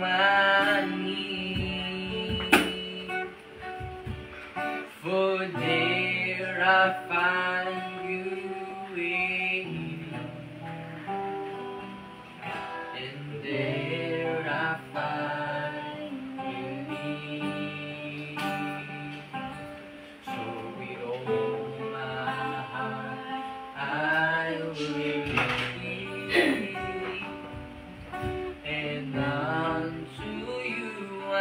my need, for there I find you waiting, and there I find you need. So with all my heart I will give, and unto you I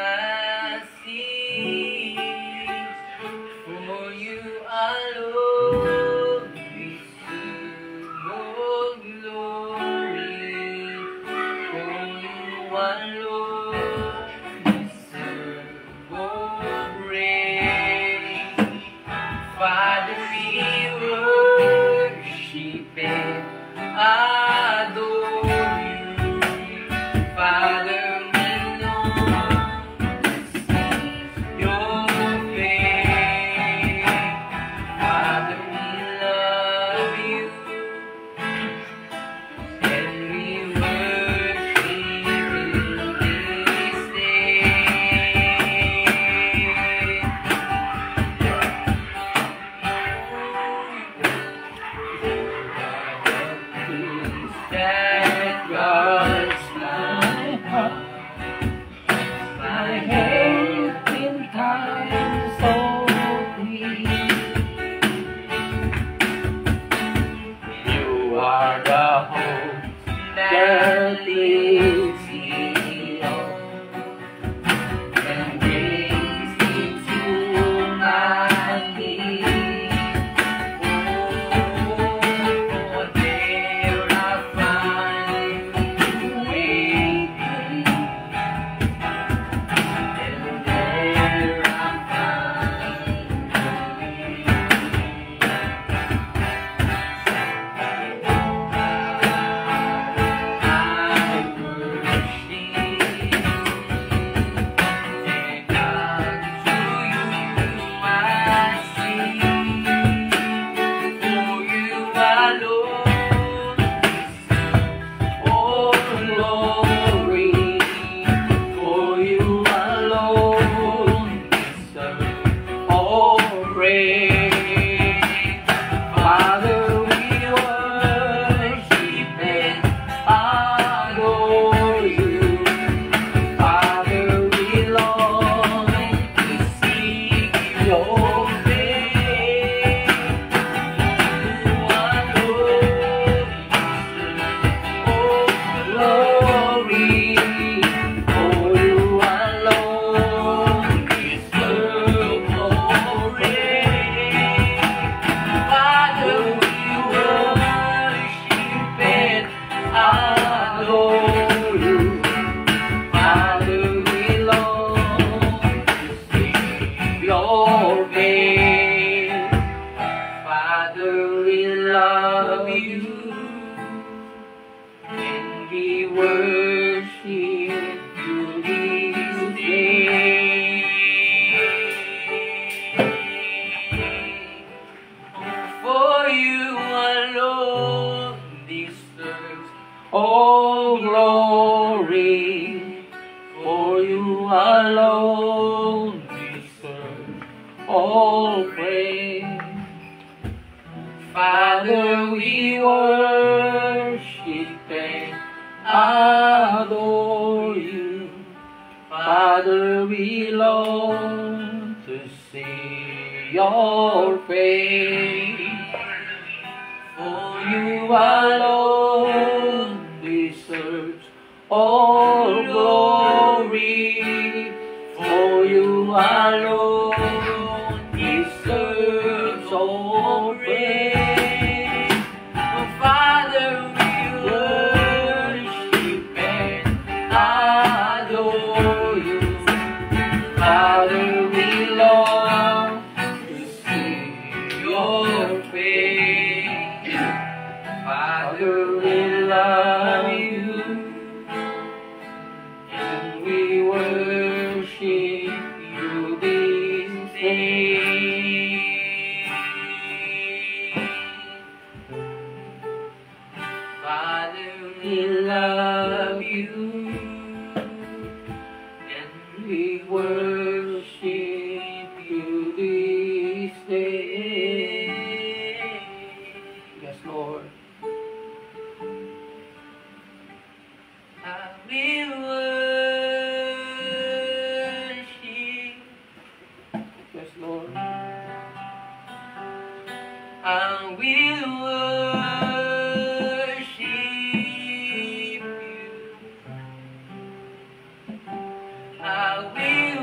sing, for you alone deserve your glory, for you alone deserve your praise. Father, we worship and adore you. Father, we long to see your face. Father, we love you, and we worship you this day. That guards my heart, my head in times of need. You are the hope that leads me on and brings me to my knees. Oh, there I find you waiting, and there I find you I worship, and unto you I sing, for you alone deserve all glory, for you alone deserve all praise. Father, we worship and adore you. Father, we long to see your face. You alone deserve all glory, for you alone deserve all praise. Father, we worship and adore you. Father, we long to see your face. Father, we love you, and we worship you this day. For you alone deserves all glory, for you alone deserve all praise. Father, we worship and adore you. Father, we long to see your face. For you alone deserves all glory, for you alone deserves all praise. Oh, Father, we worship and adore you. Father, we long to see your face. Father, we love you, and we worship you this day. Father, we love you, we worship you this day. Yes, Lord. I will worship. Yes, Lord. I will worship you. I will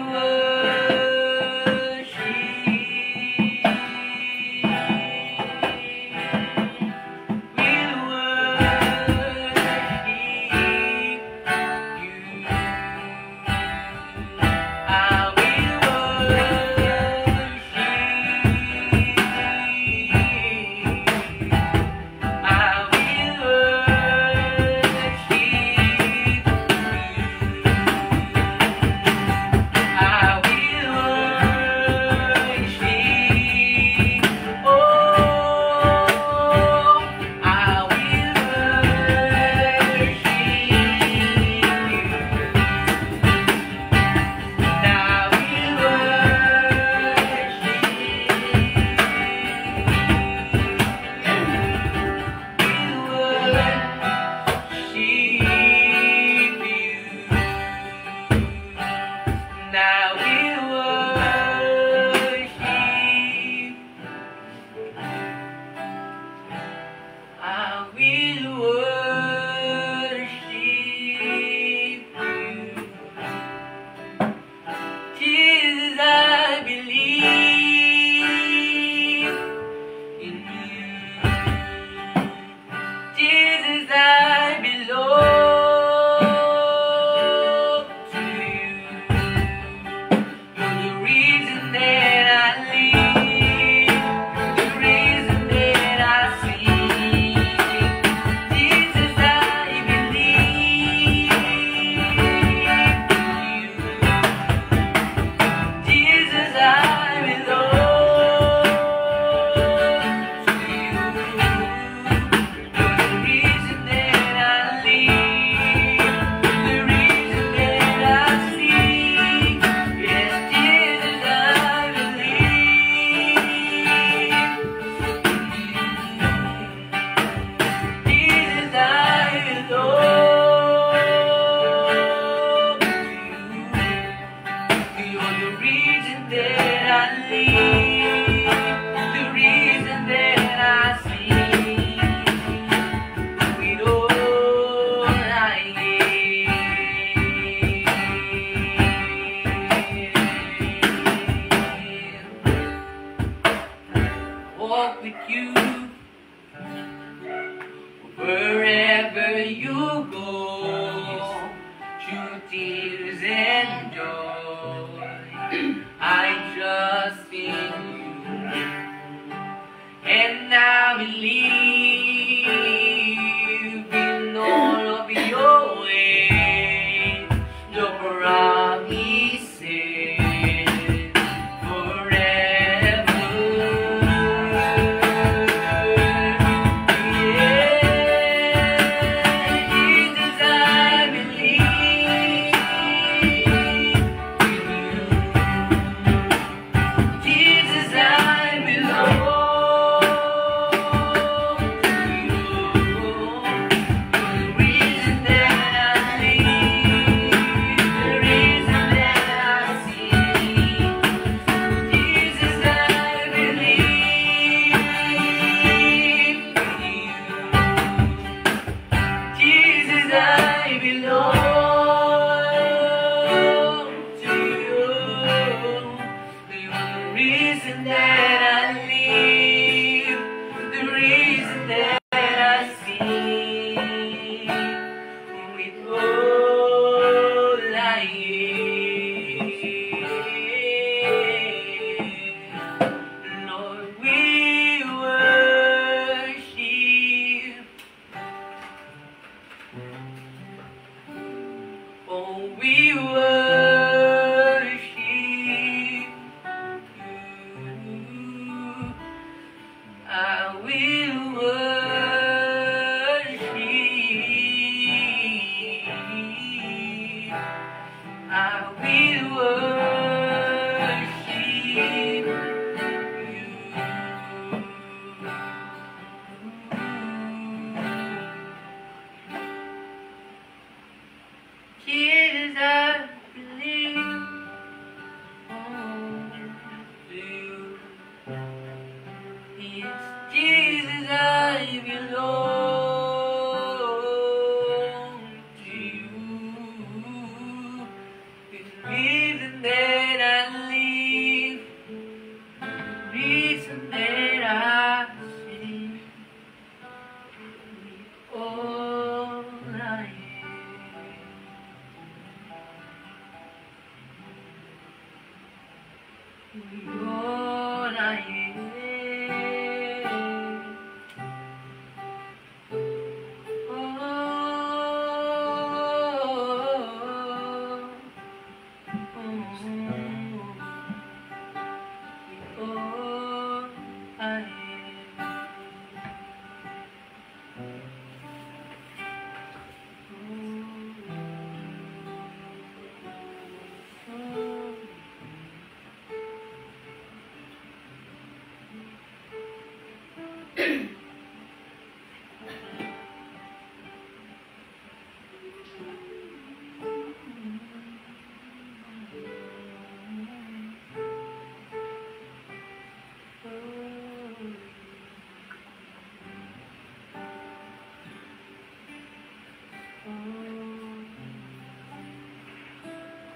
walk with you wherever you go, through tears and joy. I trust in you, and I believe in all of your ways. Your promises forever. Jesus, I believe in you. Jesus, I belong to you. The reason that I live, the reason that I see. Jesus, I believe in you. Jesus, I belong. will worship you. Jesus, I believe only you. It's Jesus, I belong to you. It's the reason that I live, the reason that I sing, all I am. All I am.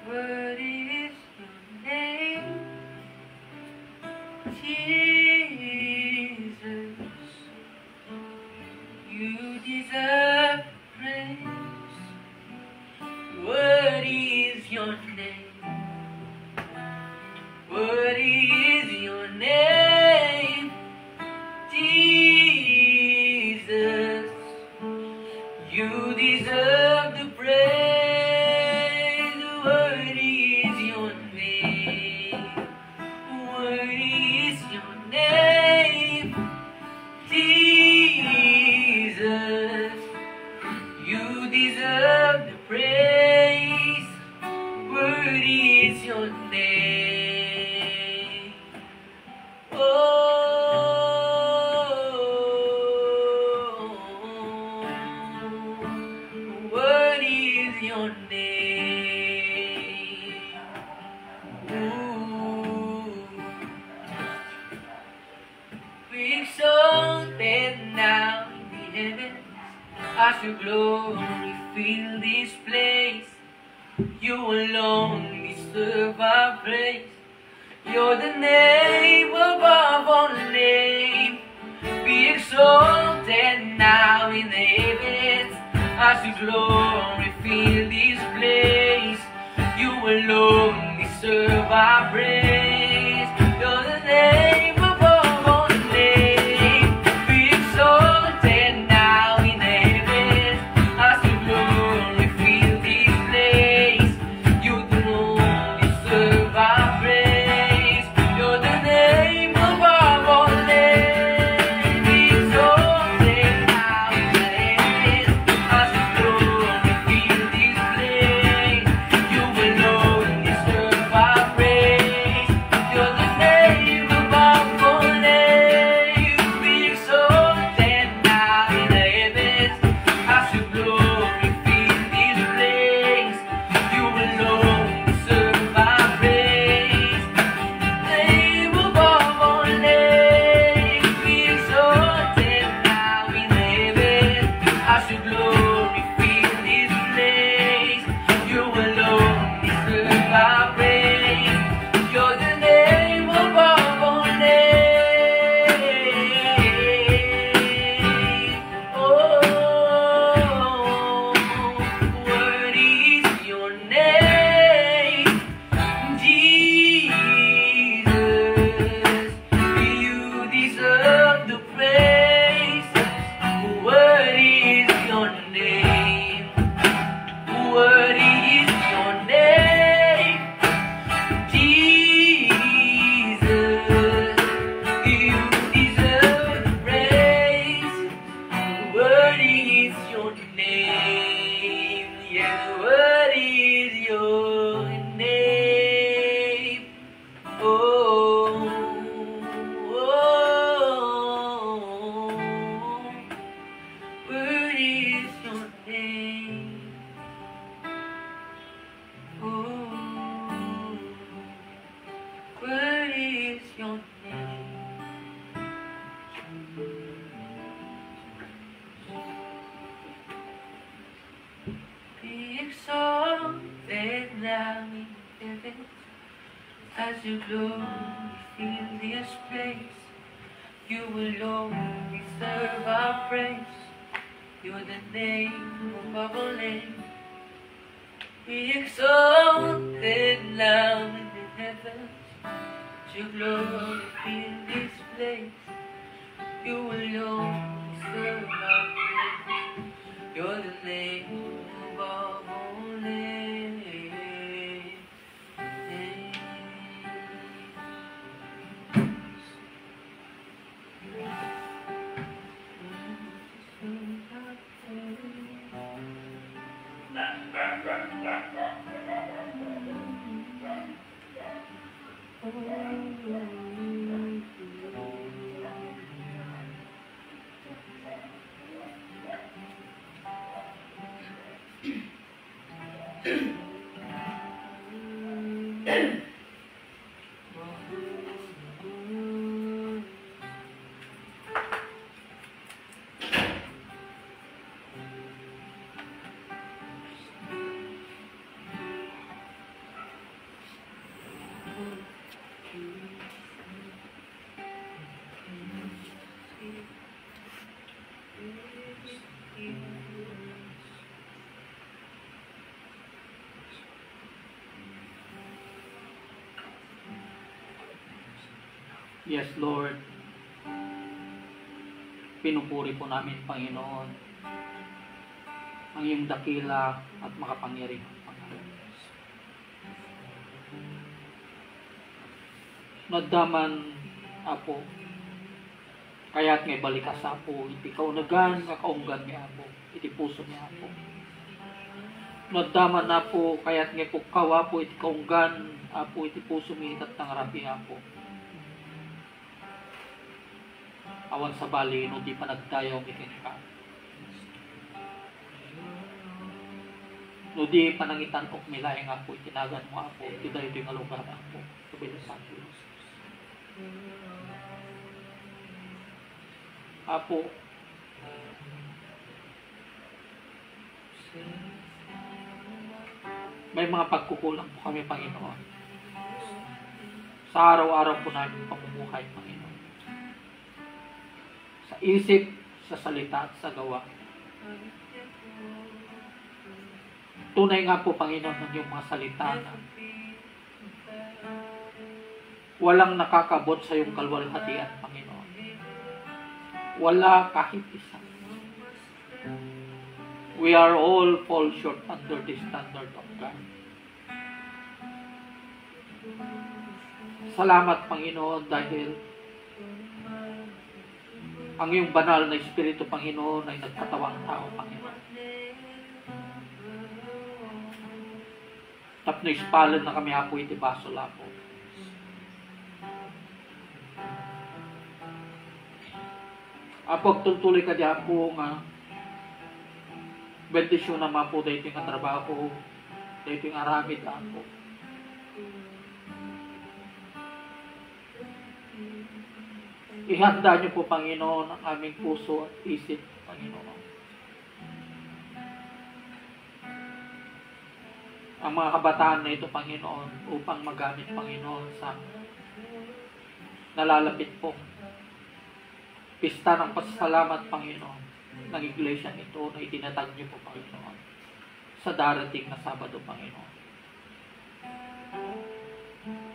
What is your name, Jesus? You deserve praise. What is your name? What is your name, Jesus? You deserve the praise. What is your name? What is your name, Jesus? You deserve the praise. What is your name? Oh, what is your name? Ooh. Be exalted now in the heavens as your glory fill this place. You alone deserve our praise. You're the name above all name. Be exalted now in the heavens as your glory fill this place. You alone deserve our praise. You're the name above all name. Be exalted now in the heavens as your glory fill this place. You alone deserve our praise. You're the name above all names. Be exalted now in the heavens as your glory fill this place. You alone deserve our praise. now in heaven, as your glory fill this place. You alone deserve our praise. You're the name above all names. Be exalted now in the heavens. Your glory fill this place. You alone deserve our praise. You're the name above all names. Yes, Lord. Pinupuri po namin, Panginoon, ang iyong dakila at makapangyarihan, Panginoon. Nagdaman, Apo, kaya't ngay balikas, Apo, iti kaunagan, kakaunggan ni Apo, iti puso ni Apo. Nagdaman, Apo, kaya't ngay pukaw, Apo, iti kaunggan, Apo, iti puso mi itat tangarapi, Apo. Awan sa bali, no di pa nagtayo kikinika. No di pa nangitan ok nila nga po, itinagan mo ako, itidayo di nga lugar ako, sabi sa San Dios. Apo, may mga pagkukulang po kami, Panginoon. Sa araw-araw po namin pamumuhay, Panginoon. Sa isip, sa salita at sa gawa. Tunay nga po, Panginoon, ng iyong mga salita na walang nakakabot sa iyong kalwalhatian, Panginoon. Wala kahit isa. We are all fall short under the standard of God. Salamat, Panginoon, dahil ang iyong banal na Espiritu, Panginoon, ay nagkatawang tao, Panginoon. Tapno ispalan na kami, Apo, iti baso lapo. Apo, tultuloy ka di, Apo, nga bendisyon na po dahil nga trabaho, dahil nga aramid, Apo. Ihanda niyo po, Panginoon, ang aming puso at isip, Panginoon. Ang mga kabataan na ito, Panginoon, upang magamit, Panginoon, sa nalalapit po. Pista ng pasasalamat, Panginoon, ng iglesia nito na itinatag niyo po, Panginoon, sa darating na Sabado, Panginoon.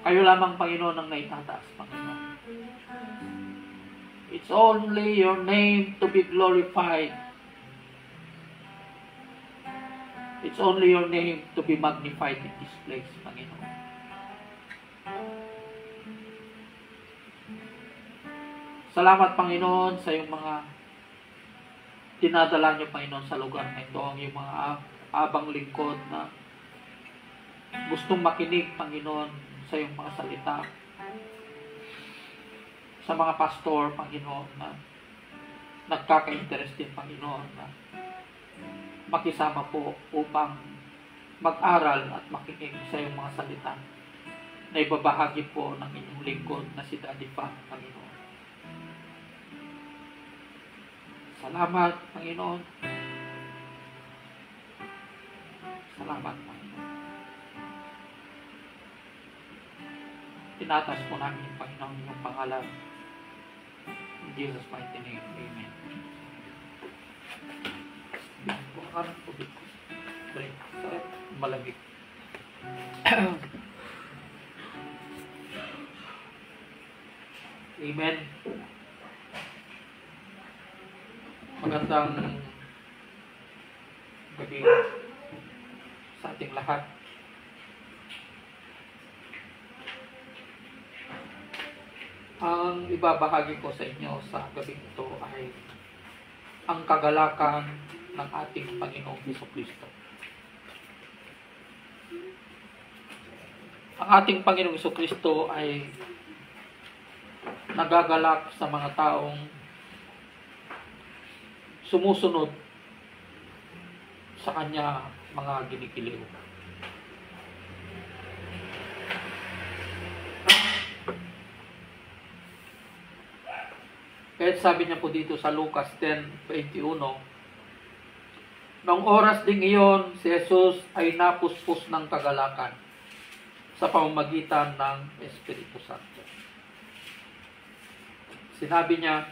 Kayo lamang, Panginoon, ang naitataas, Panginoon. It's only your name to be glorified. It's only your name to be magnified in this place, Panginoon. Salamat, Panginoon, sa iyong mga dinadala niyo, Panginoon, sa lugar na ito. Ang iyong mga abang lingkod na gustong makinig, Panginoon, sa iyong mga salita. Sa mga pastor, Panginoon, na nagkaka-interest din, Panginoon, na makisama po upang mag-aral at makinig sa iyong mga salita na ibabahagi po ng inyong lingkod na si Daddy Frank, Panginoon. Salamat, Panginoon. Salamat, Panginoon. Tinatas po namin, Panginoon, yung pangalan. In Jesus' mighty name, Amen. Bigyan po ang harap po dito. Break. Malamig. Amen. Magandang gabi sa ating lahat. Ang ibabahagi ko sa inyo sa gabi ito ay ang kagalakan ng ating Panginoong Jesucristo. Ang ating Panginoong Jesucristo ay nagagalak sa mga taong sumusunod sa kanya mga ginikiliw. Kahit sabi niya po dito sa Lucas 10:21, noong oras ding iyon, si Jesus ay napuspos ng kagalakan sa pamamagitan ng Espiritu Santo. Sinabi niya,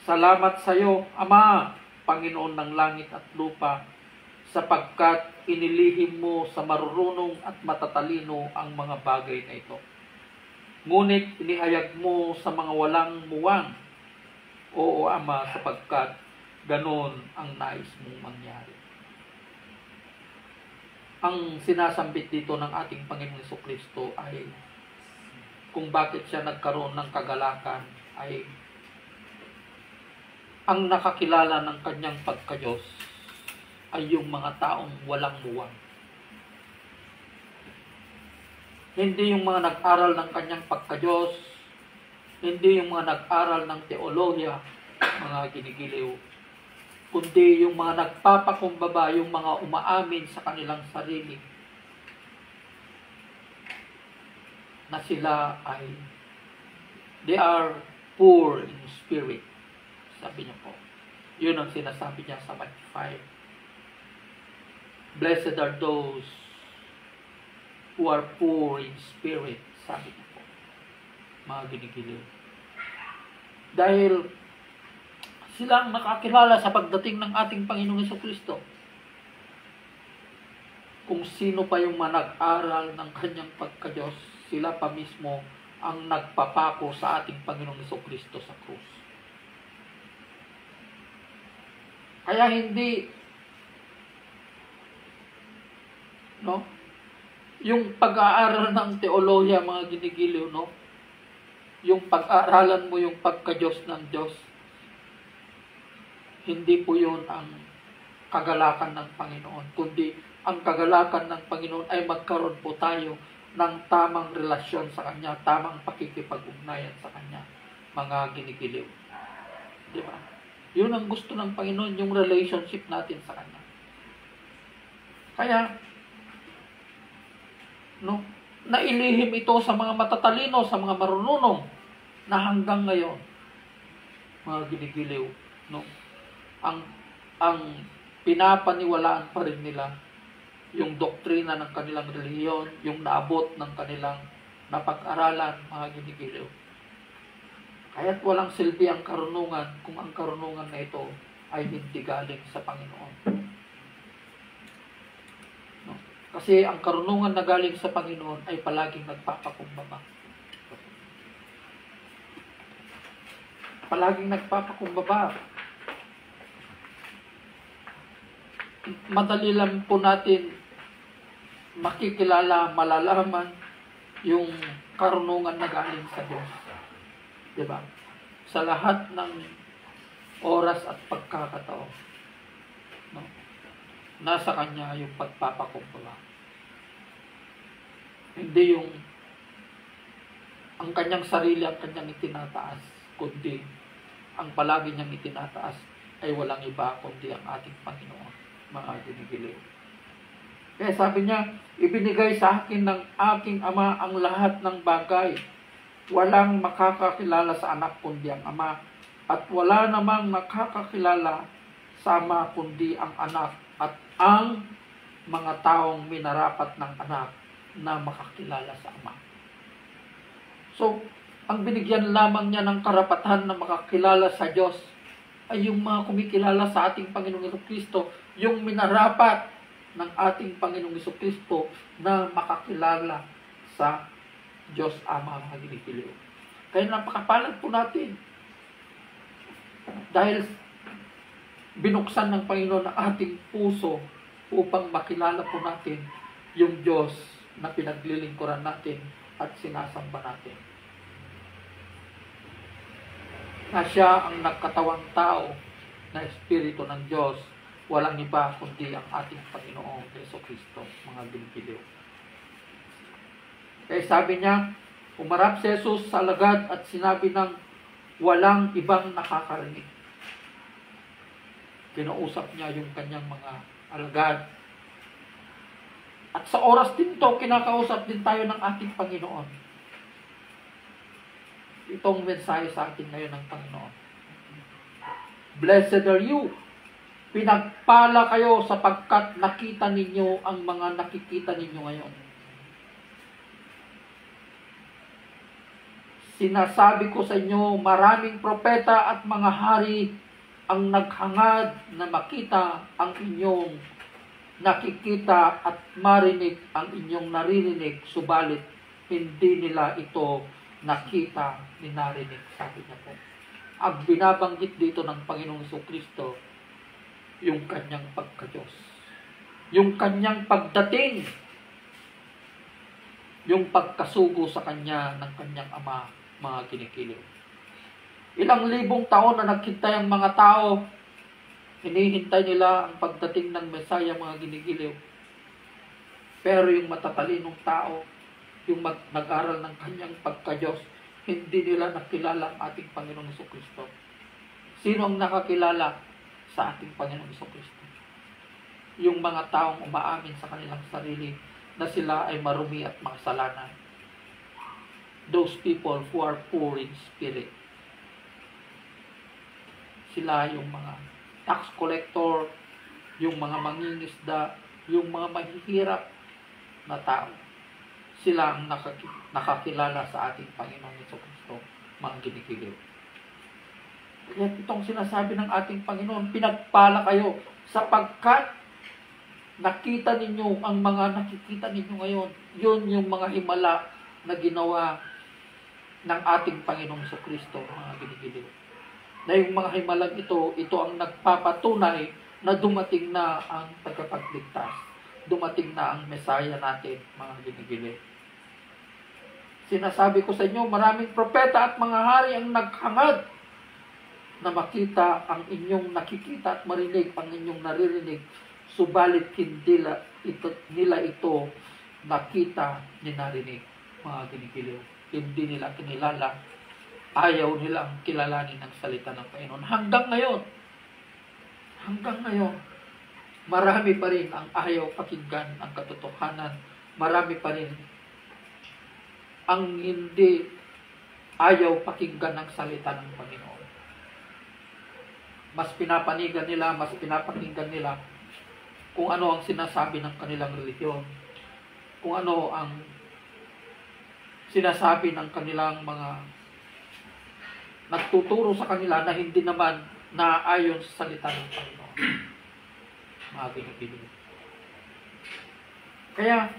"Salamat sa iyo, Ama, Panginoon ng langit at lupa, sapagkat inilihim mo sa marurunong at matatalino ang mga bagay na ito. Ngunit inihayag mo sa mga walang muwang. Oo, Ama, sapagkat ganon ang nais mong mangyari." Ang sinasambit dito ng ating Panginoong Jesucristo ay kung bakit siya nagkaroon ng kagalakan ay ang nakakilala ng kanyang pagka-Diyos ay yung mga taong walang muwang. Hindi yung mga nag-aral ng kanyang pagka-Diyos, hindi yung mga nag-aral ng teolohiya, mga ginigiliw, kundi yung mga nagpapakumbaba, yung mga umaamin sa kanilang sarili na sila ay they are poor in spirit. Sabi niya po. Yun ang sinasabi niya sa Matthew 5. Blessed are those who are poor in spirit. Sabi niya po. Mga ginigiliw. Dahil sila ang nakakilala sa pagdating ng ating Panginoong Jesucristo. Kung sino pa yung manag-aral ng kanyang pagka-Diyos, sila pa mismo ang nagpapako sa ating Panginoong Jesucristo sa krus. Kaya hindi yung pag-aaral ng teolohiya, mga ginigiliw, yung pag-aaralan mo yung pagka-Diyos ng Diyos, hindi po yun ang kagalakan ng Panginoon, kundi ang kagalakan ng Panginoon ay magkaroon po tayo ng tamang relasyon sa Kanya, tamang pakikipag-ugnayan sa Kanya, mga ginigiliw. Di ba? Yun ang gusto ng Panginoon, yung relationship natin sa Kanya. Kaya, nailihim ito sa mga matatalino, sa mga marunong, na hanggang ngayon, mga ginigiliw, ang pinapaniwalaan pa rin nila yung doktrina ng kanilang relihiyon, yung naabot ng kanilang napag-aralan, mga ginigiliw. Kaya't walang silbi ang karunungan kung ang karunungan na ito ay hindi galing sa Panginoon. Kasi ang karunungan na galing sa Panginoon ay palaging nagpapakumbaba. Palaging nagpapakumbaba. Madali lang po natin makikilala, malalaman yung karunungan na galing sa Diyos. Diba? Sa lahat ng oras at pagkakataon, nasa Kanya yung pagpapakumbaba. Hindi yung ang Kanyang sarili ang Kanyang itinataas, kundi ang palagi niyang itinataas ay walang iba kundi ang ating Panginoon, mga ginigiliw. Kaya sabi niya, ibinigay sa akin ng aking Ama ang lahat ng bagay. Walang makakakilala sa anak kundi ang Ama, at wala namang nakakakilala sa Ama kundi ang anak, at ang mga taong minarapat ng anak na makakilala sa Ama. So, ang binigyan lamang niya ng karapatan na makakilala sa Diyos ay yung mga kumikilala sa ating Panginoong Jesucristo, yung minarapat ng ating Panginoong Jesucristo na makakilala sa Diyos Ama mga ginigiliw. Kaya napakapalad po natin dahil binuksan ng Panginoon ang ating puso upang makilala po natin yung Diyos na pinaglilingkuran natin at sinasamba natin. Na siya ang nagkatawang tao na Espiritu ng Diyos, walang iba kundi ang ating Panginoong Jesucristo, mga ginigiliw. Kaya sabi niya, umarap si Jesus sa alagad at sinabi ng walang ibang nakakarinig. Kinausap niya yung kanyang mga alagad. At sa oras din to, kinakausap din tayo ng ating Panginoon. Itong mensahe sa atin ngayon ng Panginoon. Blessed are you. Pinagpala kayo sapagkat nakita ninyo ang mga nakikita ninyo ngayon. Sinasabi ko sa inyo, maraming propeta at mga hari ang naghangad na makita ang inyong nakikita at marinig ang inyong naririnig, subalit hindi nila ito nakita ni narinig, sabi niya po. Ang binabanggit dito ng Panginoong Jesucristo, yung kanyang pagka-Diyos. Yung kanyang pagdating. Yung pagkasugo sa kanya ng kanyang Ama, mga kinikiliw. Ilang libong taon na naghintay ang mga tao, hinihintay nila ang pagdating ng Mesaya, mga ginigiliw. Pero yung matatalinong tao, yung nag-aral ng kanyang pagka-Diyos, hindi nila nakilala ang ating Panginoong Jesucristo. Sino ang nakakilala sa ating Panginoong Jesucristo? Yung mga taong umaamin sa kanilang sarili na sila ay marumi at makasalanan. Those people who are poor in spirit. Sila yung mga tax collector, yung mga mangingisda, yung mga mahihirap na tao. Sila ang nakakilala sa ating Panginoong Jesucristo, mga ginigiliw. Kaya itong sinasabi ng ating Panginoon, pinagpala kayo sapagkat nakita ninyo ang mga nakikita ninyo ngayon. Yun yung mga himala na ginawa ng ating Panginoong Jesucristo, mga ginigiliw. Na yung mga himalang ito ang nagpapatunay na dumating na ang tagapagligtas. Dumating na ang Mesaya natin, mga ginigiliw. Sinasabi ko sa inyo, maraming propeta at mga hari ang naghangad na makita ang inyong nakikita at marinig ang inyong naririnig, subalit hindi nila ito nakita ni narinig, mga ginigiliw. Hindi nila kinilala, ayaw nilang kilalanin ang salita ng Panginoon. Hanggang ngayon, marami pa rin ang ayaw pakinggan ang katotohanan. Marami pa rin ang hindi ayaw pakinggan ang salita ng Panginoon. Mas pinapanigan nila, mas pinapakinggan nila kung ano ang sinasabi ng kanilang relihiyon, kung ano ang sinasabi ng kanilang mga nagtuturo sa kanila na hindi naman naaayon sa salita ng Panginoon. Mga ginigiliw. Kaya,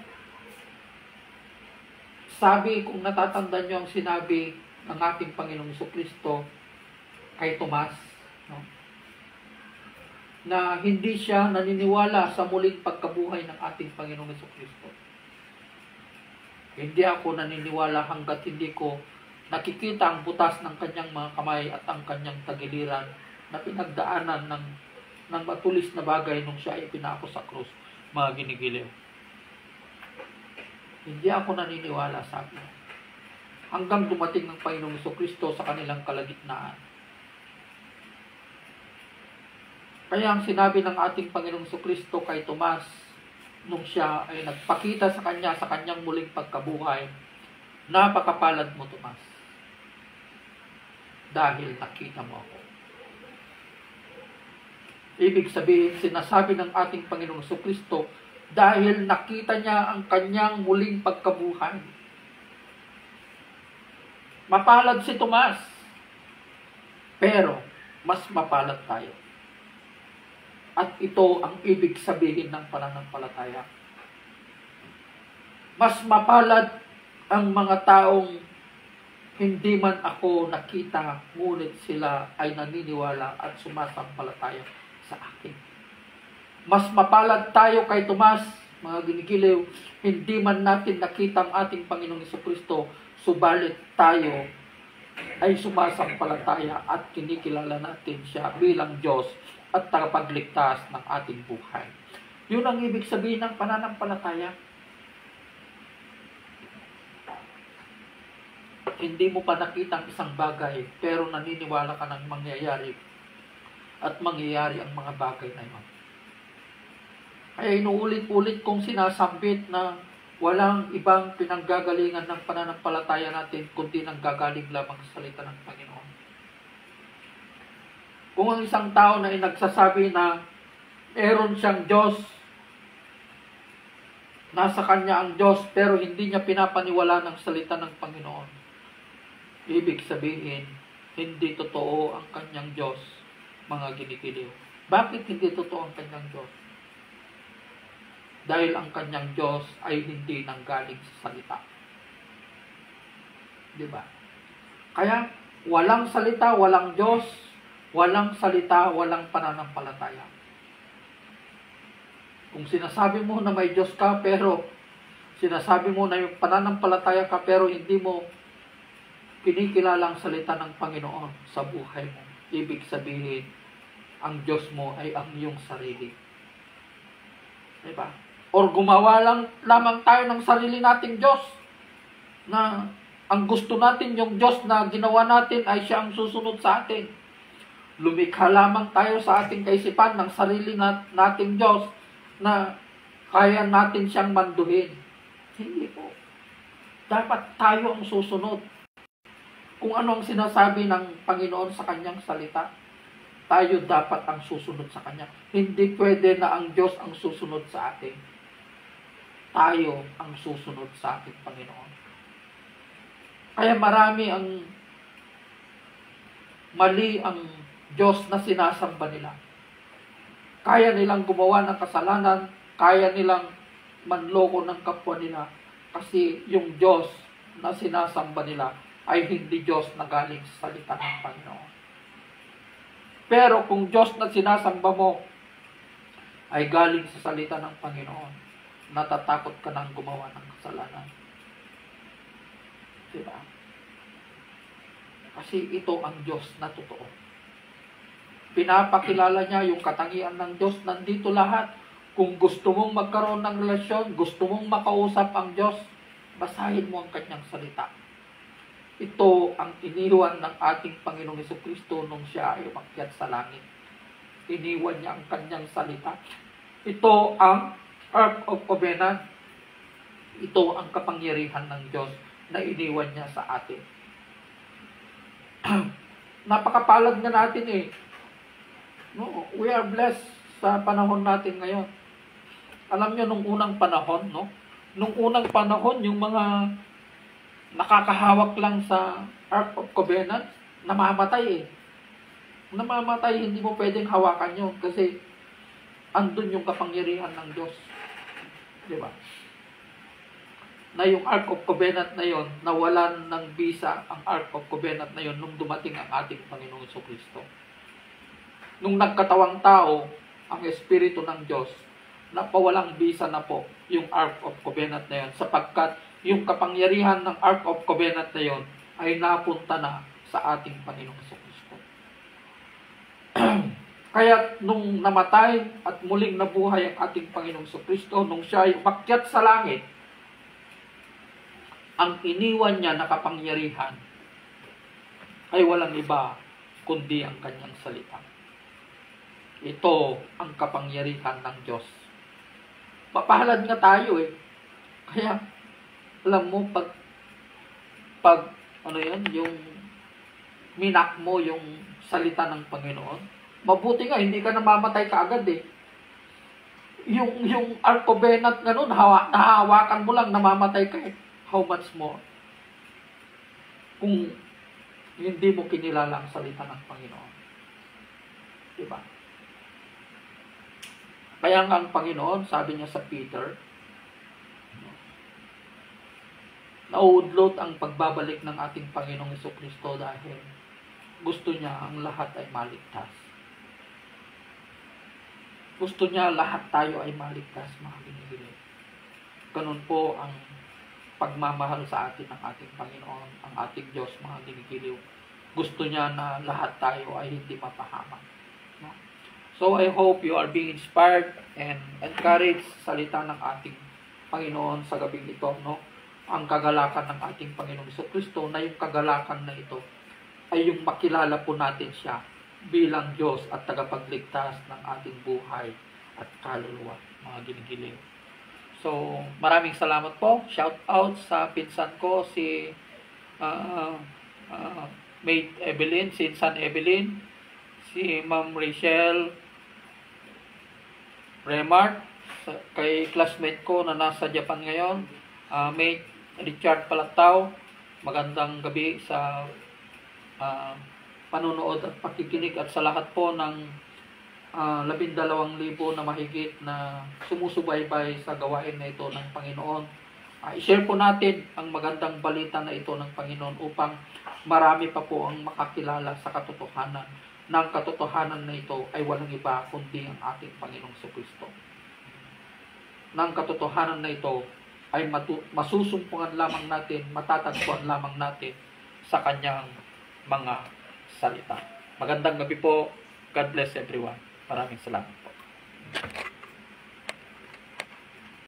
sabi, kung natatandaan nyo ang sinabi ng ating Panginoong Jesucristo kay Tomas, no? Na hindi siya naniniwala sa muling pagkabuhay ng ating Panginoong Jesucristo. Hindi ako naniniwala hanggat hindi ko nakikita ang butas ng kanyang mga kamay at ang kanyang tagiliran na pinagdaanan ng matulis na bagay nung siya ay pinako sa krus, mga ginigiliw. Hindi ako naniniwala, sabi niya. Hanggang dumating ng Panginoong Jesucristo sa kanilang kalagitnaan. Kaya ang sinabi ng ating Panginoong Jesucristo kay Tomas, nung siya ay nagpakita sa kanya sa kanyang muling pagkabuhay, napakapalad mo, Tomas, dahil nakita mo ako. Ibig sabihin, sinasabi ng ating Panginoong Jesucristo, dahil nakita niya ang kanyang muling pagkabuhay. Mapalad si Tomas, pero mas mapalad tayo. At ito ang ibig sabihin ng pananampalataya. Mas mapalad ang mga taong hindi man ako nakita, ngunit sila ay naniniwala at sumasampalataya sa akin. Mas mapalad tayo kay Tomas, mga ginigiliw, hindi man natin nakita ang ating Panginoong Jesucristo, subalit tayo ay sumasampalataya at kinikilala natin siya bilang Diyos at tagapagligtas ng ating buhay. Yun ang ibig sabihin ng pananampalataya. Hindi mo pa nakita ang isang bagay, pero naniniwala ka ng mangyayari at mangyayari ang mga bagay na yun. Kaya inuulit-ulit kong sinasambit na walang ibang pinanggagalingan ng pananampalataya natin kundi nanggagaling lamang sa salita ng Panginoon. Kung ang isang tao na nagsasabi na meron siyang Diyos, nasa kanya ang Diyos, pero hindi niya pinapaniwala ng salita ng Panginoon, ibig sabihin, hindi totoo ang kanyang Diyos, mga ginigiliw. Bakit hindi totoo ang kanyang Diyos? Dahil ang kanyang Diyos ay hindi nanggaling sa salita. Diba? Kaya, walang salita, walang Diyos, walang salita, walang pananampalataya. Kung sinasabi mo na may Diyos ka, pero sinasabi mo na yung pananampalataya ka, pero hindi mo kinikilala ang salita ng Panginoon sa buhay mo, ibig sabihin, ang Diyos mo ay ang iyong sarili. Diba? Or gumawa lang lamang tayo ng sarili nating Diyos, na ang gusto natin yung Diyos na ginawa natin ay siya ang susunod sa atin. Lumikha lamang tayo sa ating kaisipan ng sarili nating Diyos na kaya natin siyang manduhin. Hindi po. Dapat tayo ang susunod. Kung ano ang sinasabi ng Panginoon sa kanyang salita, tayo dapat ang susunod sa kanya. Hindi pwede na ang Diyos ang susunod sa atin. Tayo ang susunod sa ating Panginoon. Kaya marami ang mali ang Diyos na sinasamba nila. Kaya nilang gumawa ng kasalanan, kaya nilang manloko ng kapwa nila, kasi yung Diyos na sinasamba nila ay hindi Diyos na galing sa salita ng Panginoon. Pero kung Diyos na sinasamba mo ay galing sa salita ng Panginoon, natatakot ka nang gumawa ng kasalanan. Diba? Kasi ito ang Diyos na totoo. Pinapakilala niya yung katangian ng Diyos. Nandito lahat. Kung gusto mong magkaroon ng relasyon, gusto mong makausap ang Diyos, basahin mo ang kanyang salita. Ito ang iniwan ng ating Panginoong Jesucristo nung siya ay umakyat sa langit. Iniwan niya ang kanyang salita. Ito ang Ark of Covenant. Ito ang kapangyarihan ng Diyos na iniwan niya sa atin. Napakapalad na natin eh. No, we are blessed sa panahon natin ngayon. Alam niyo nung unang panahon, no? Nung unang panahon, yung mga nakakahawak lang sa Ark of Covenant, namamatay eh. Namamatay, hindi mo pwedeng hawakan yun kasi andun yung kapangyarihan ng Diyos. Diba? Na yung Ark of Covenant na yon, nawalan ng bisa ang Ark of Covenant na yon nung dumating ang ating Panginoong Jesucristo. Nung nagkatawang tao, ang Espiritu ng Diyos, napawalang bisa na po yung Ark of Covenant na yon, sapagkat yung kapangyarihan ng Ark of Covenant na yon ay napunta na sa ating Panginoong Jesucristo. Kaya nung namatay at muling nabuhay ang ating Panginoong Jesucristo, nung siya ay umakyat sa langit, ang iniwan niya na kapangyarihan ay walang iba kundi ang kanyang salita. Ito ang kapangyarihan ng Diyos. Mapahalad nga tayo eh. Kaya, alam mo, pag ano yan, yung minak mo yung salita ng Panginoon, mabuti nga, hindi ka namamatay kaagad eh. Yung Ark of Covenant nga nun, nahawakan mo lang, namamatay ka eh. How much more? kung hindi mo kinilala ang salita ng Panginoon. Diba? Kaya nga ang Panginoon, sabi niya sa Peter, nauudlot ang pagbabalik ng ating Panginoong Jesucristo dahil gusto niya ang lahat ay maligtas. Gusto niya lahat tayo ay maligtas, mga ginigilig. Ganun po ang pagmamahal sa atin ng ating Panginoon, ang ating Diyos, mga ginigiliw. Gusto niya na lahat tayo ay hindi mapahamak. No? So I hope you are being inspired and encouraged sa salita ng ating Panginoon sa gabing ito. No? Ang kagalakan ng ating Panginoong Jesucristo, na yung kagalakan na ito ay yung makilala po natin siya bilang Diyos at tagapagligtas ng ating buhay at kaluluwa, mga ginigiling. So, maraming salamat po. Shout out sa pinsan ko, si Maid Evelyn, si Insan Evelyn, si Ma'am Rachel Remart, kay classmate ko na nasa Japan ngayon, Maid Richard Palatao. Magandang gabi sa panunood at pakikinig at sa lahat po ng 12,000 na mahigit na sumusubaybay sa gawain na ito ng Panginoon. I-share po natin ang magandang balita na ito ng Panginoon upang marami pa po ang makakilala sa katotohanan. Ng katotohanan na ito ay walang iba kundi ang ating Panginoong Jesucristo. Ng katotohanan na ito ay masusumpungan lamang natin, matatagpuan lamang natin sa kanyang mga salita. Magandang gabi po. God bless everyone. Maraming salamat po.